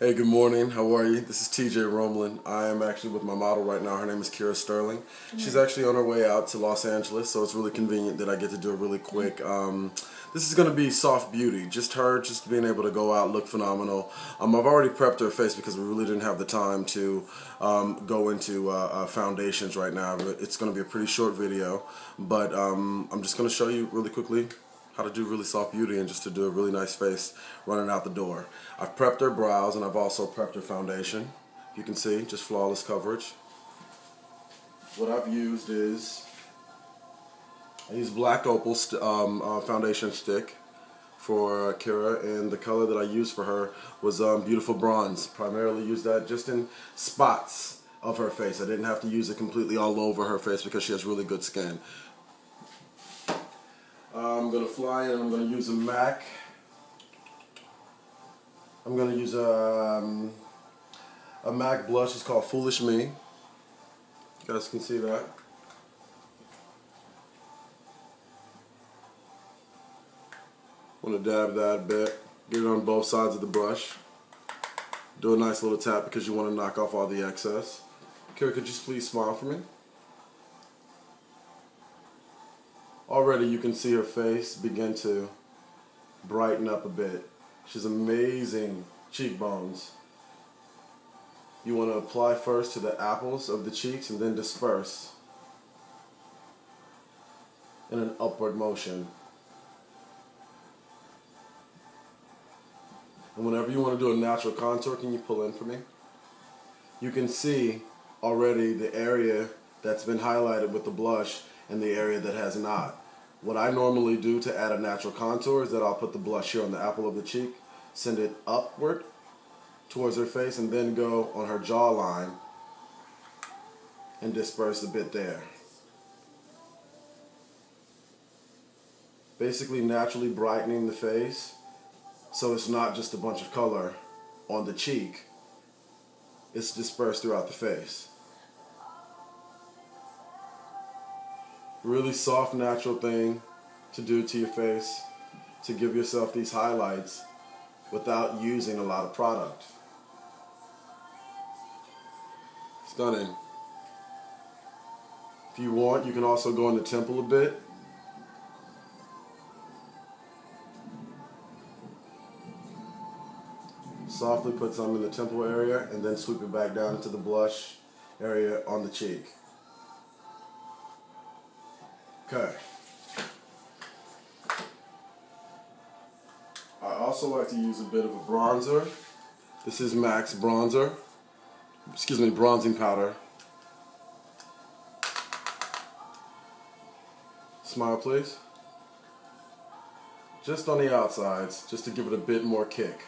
Hey, good morning. How are you? This is TJ Romeland. I am actually with my model right now. Her name is Kira Sterling. She's actually on her way out to Los Angeles, so it's really convenient that I get to do it really quick. This is going to be soft beauty. Just her, just being able to go out, look phenomenal. I've already prepped her face because we really didn't have the time to go into foundations right now. It's going to be a pretty short video, but I'm just going to show you really quickly how to do really soft beauty and just to do a really nice face running out the door. I've prepped her brows and I've also prepped her foundation. You can see, just flawless coverage. What I've used is, I used Black Opal foundation stick for Kira, and the color that I used for her was Beautiful Bronze. Primarily used that just in spots of her face. I didn't have to use it completely all over her face because she has really good skin. I'm going to fly in and I'm going to use a MAC. I'm going to use a MAC blush. It's called Foolish Me. You guys can see that. I'm going to dab that a bit. Get it on both sides of the brush. Do a nice little tap because you want to knock off all the excess. Kira, could you please smile for me? Already you can see her face begin to brighten up a bit. She's amazing cheekbones. You want to apply first to the apples of the cheeks and then disperse in an upward motion. And whenever you want to do a natural contour, can you pull in for me? You can see already the area that's been highlighted with the blush and the area that has not. What I normally do to add a natural contour is that I'll put the blush here on the apple of the cheek, send it upward towards her face, and then go on her jawline and disperse a bit there. Basically naturally brightening the face so it's not just a bunch of color on the cheek, it's dispersed throughout the face. Really soft, natural thing to do to your face to give yourself these highlights without using a lot of product. Stunning. If you want, you can also go in the temple a bit. Softly put some in the temple area and then sweep it back down into the blush area on the cheek. Okay. I also like to use a bit of a bronzer. This is MAC's bronzer. Excuse me, bronzing powder. Smile, please. Just on the outsides, just to give it a bit more kick.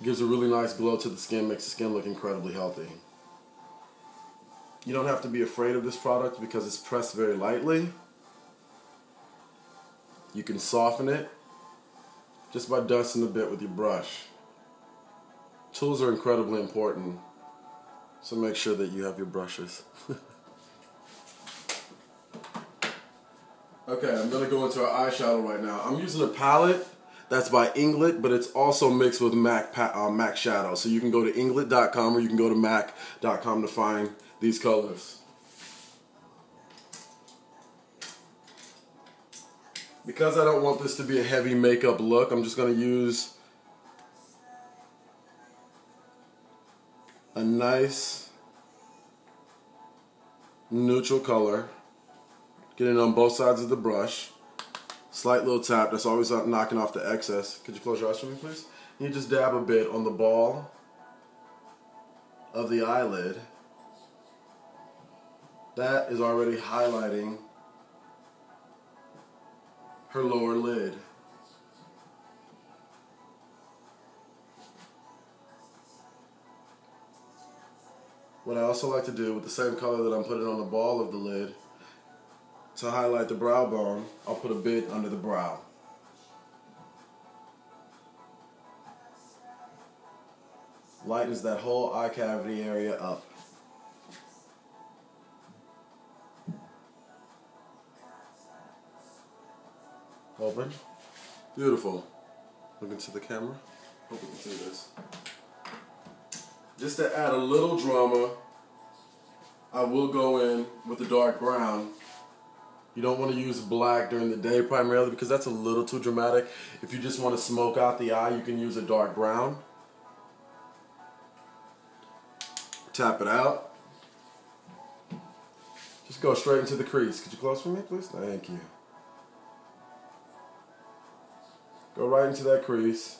Gives a really nice glow to the skin, makes the skin look incredibly healthy. You don't have to be afraid of this product because it's pressed very lightly. You can soften it just by dusting a bit with your brush. Tools are incredibly important, so make sure that you have your brushes. Okay, I'm going to go into our eyeshadow right now. I'm using a palette that's by Inglet, but it's also mixed with MAC shadow. So you can go to inglet.com or you can go to mac.com to find these colors. Because I don't want this to be a heavy makeup look, I'm just going to use a nice neutral color. Get it on both sides of the brush. Slight little tap, that's always knocking off the excess. Could you close your eyes for me, please? You just dab a bit on the ball of the eyelid. That is already highlighting her lower lid. What I also like to do with the same color that I'm putting on the ball of the lid, to highlight the brow bone, I'll put a bit under the brow. Lightens that whole eye cavity area up. Open. Beautiful. Look into the camera. Hope you can see this. Just to add a little drama, I will go in with the dark brown. You don't want to use black during the day primarily because that's a little too dramatic. If you just want to smoke out the eye, you can use a dark brown. Tap it out. Just go straight into the crease. Could you close for me, please? Thank you. Go right into that crease.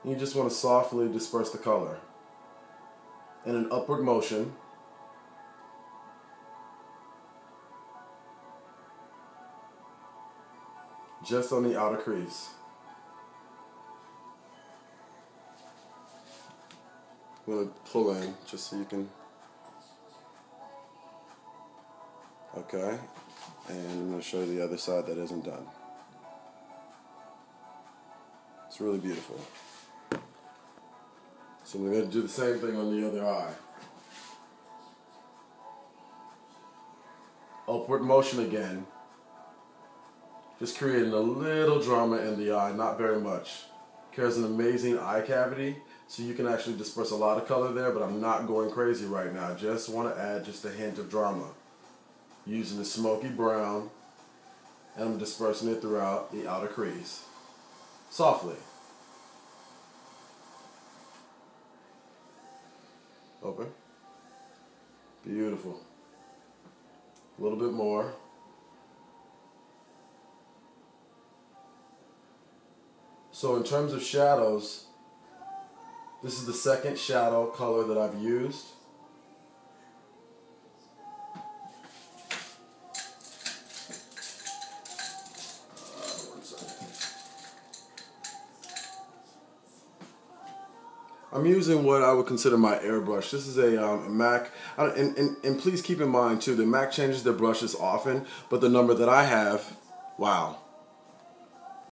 You just want to softly disperse the color in an upward motion. Just on the outer crease. I'm going to pull in just so you can. Okay. And I'm going to show you the other side that isn't done. It's really beautiful. So we're going to do the same thing on the other eye. Upward motion again. Just creating a little drama in the eye, not very much. Carries an amazing eye cavity, so you can actually disperse a lot of color there, but I'm not going crazy right now. I just want to add just a hint of drama. Using the smoky brown, and I'm dispersing it throughout the outer crease. Softly. Open. Beautiful. A little bit more. So in terms of shadows, this is the second shadow color that I've used. I'm using what I would consider my airbrush. This is a MAC, and please keep in mind too, the MAC changes their brushes often, but the number that I have, wow.